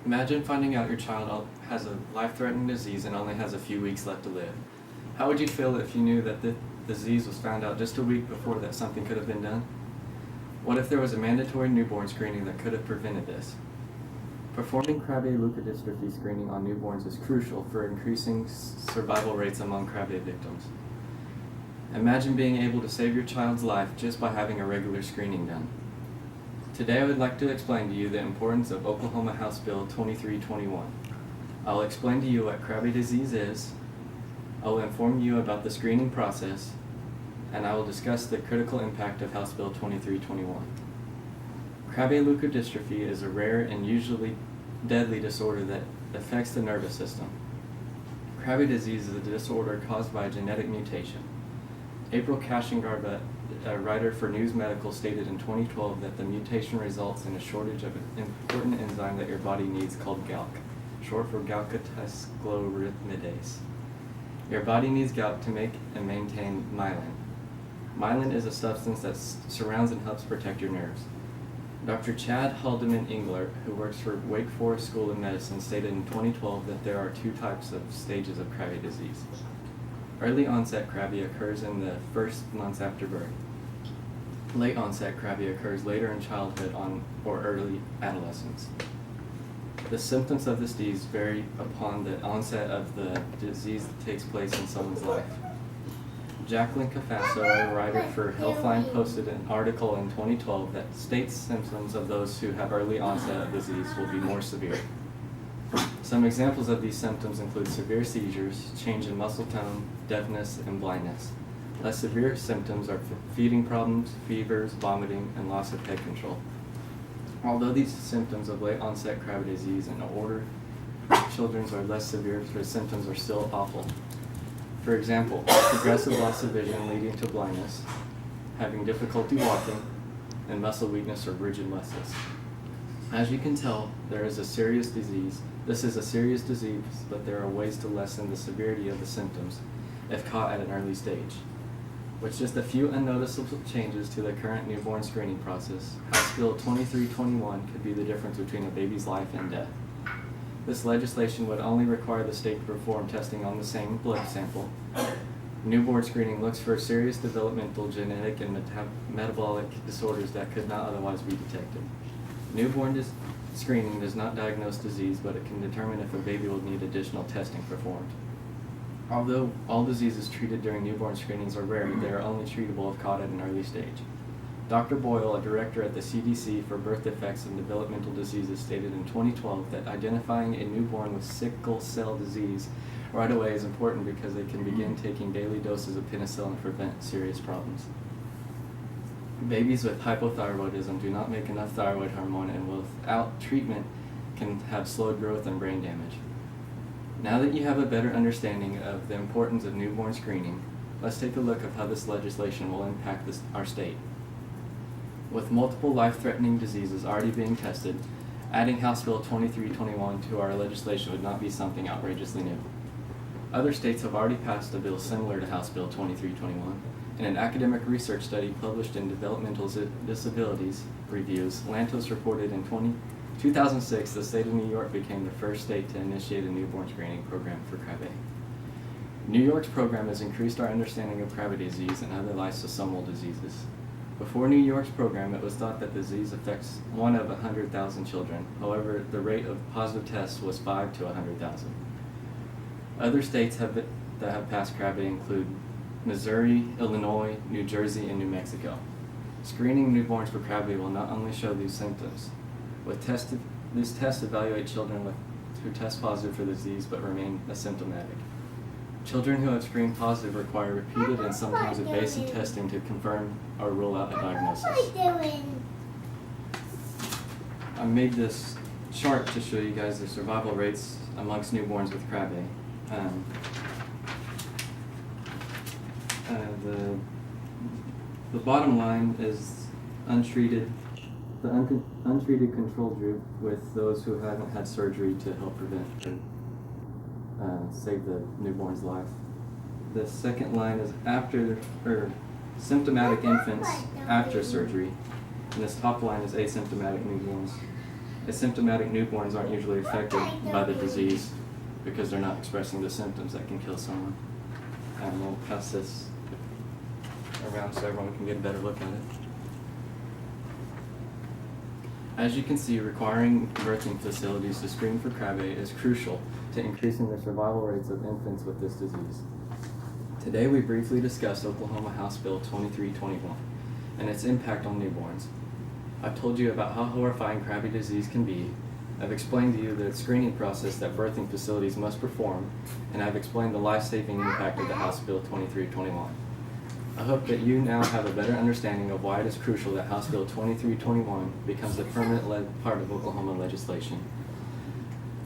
Imagine finding out your child has a life-threatening disease and only has a few weeks left to live. How would you feel if you knew that the disease was found out just a week before that something could have been done? What if there was a mandatory newborn screening that could have prevented this? Performing Krabbe leukodystrophy screening on newborns is crucial for increasing survival rates among Krabbe victims. Imagine being able to save your child's life just by having a regular screening done. Today I would like to explain to you the importance of Oklahoma House Bill 2321. I'll explain to you what Krabbe disease is, I will inform you about the screening process, and I will discuss the critical impact of House Bill 2321. Krabbe leukodystrophy is a rare and usually deadly disorder that affects the nervous system. Krabbe disease is a disorder caused by a genetic mutation. April Kashengarbut, a writer for News Medical, stated in 2012 that the mutation results in a shortage of an important enzyme that your body needs called GALC, short for galactosylceramidase. Your body needs GALC to make and maintain myelin. Myelin is a substance that surrounds and helps protect your nerves. Dr. Chad Haldeman Englert, who works for Wake Forest School of Medicine, stated in 2012 that there are two types of stages of Krabbe disease. Early onset Krabbe occurs in the first months after birth. Late onset Krabbe occurs later in childhood or early adolescence. The symptoms of this disease vary upon the onset of the disease that takes place in someone's life. Jacqueline Cafasso, a writer for Healthline, posted an article in 2012 that states symptoms of those who have early onset of disease will be more severe. Some examples of these symptoms include severe seizures, change in muscle tone, deafness, and blindness. Less severe symptoms are feeding problems, fevers, vomiting, and loss of head control. Although these symptoms of late onset Krabbe disease in older children are less severe, their symptoms are still awful. For example, progressive loss of vision leading to blindness, having difficulty walking, and muscle weakness or rigid muscles. As you can tell, this is a serious disease, but there are ways to lessen the severity of the symptoms if caught at an early stage. With just a few unnoticeable changes to the current newborn screening process, House Bill 2321 could be the difference between a baby's life and death. This legislation would only require the state to perform testing on the same blood sample. Newborn screening looks for serious developmental, genetic, and metabolic disorders that could not otherwise be detected. Newborn screening does not diagnose disease, but it can determine if a baby will need additional testing performed. Although all diseases treated during newborn screenings are rare, they are only treatable if caught at an early stage. Dr. Boyle, a director at the CDC for Birth Defects and Developmental Diseases, stated in 2012 that identifying a newborn with sickle cell disease right away is important because they can begin taking daily doses of penicillin and prevent serious problems. Babies with hypothyroidism do not make enough thyroid hormone and without treatment can have slowed growth and brain damage. Now that you have a better understanding of the importance of newborn screening, let's take a look at how this legislation will impact our state. With multiple life-threatening diseases already being tested, adding House Bill 2321 to our legislation would not be something outrageously new. Other states have already passed a bill similar to House Bill 2321. In an academic research study published in Developmental Disabilities Reviews, Lantos reported in 2006 the state of New York became the first state to initiate a newborn screening program for Krabbe. New York's program has increased our understanding of Krabbe disease and other lysosomal diseases. Before New York's program, it was thought that the disease affects 1 of 100,000 children. However, the rate of positive tests was 5 to 100,000. Other states that have passed Krabbe include Missouri, Illinois, New Jersey, and New Mexico. Screening newborns for Krabbe will not only show these symptoms. These tests evaluate children who test positive for the disease but remain asymptomatic. Children who have screened positive require repeated and sometimes invasive testing to confirm or rule out a diagnosis. I made this chart to show you guys the survival rates amongst newborns with Krabbe. The bottom line is untreated control group with those who haven't had surgery to help prevent or save the newborn's life. The second line is symptomatic infants after surgery, and this top line is asymptomatic newborns. Asymptomatic newborns aren't usually affected by the disease because they're not expressing the symptoms that can kill someone. And we'll pass this around so everyone can get a better look at it. As you can see, requiring birthing facilities to screen for Krabbe is crucial to increasing the survival rates of infants with this disease. Today we briefly discussed Oklahoma House Bill 2321 and its impact on newborns. I've told you about how horrifying Krabbe disease can be. I've explained to you the screening process that birthing facilities must perform, and I've explained the life-saving impact of the House Bill 2321. I hope that you now have a better understanding of why it is crucial that House Bill 2321 becomes a permanent part of Oklahoma legislation.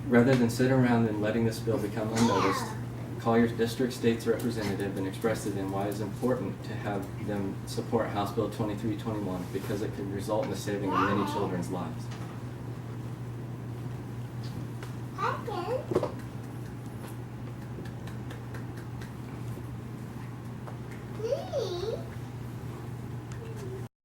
Rather than sit around and letting this bill become unnoticed, call your district state's representative and express to them why it is important to have them support House Bill 2321 because it could result in the saving of many children's lives. Please.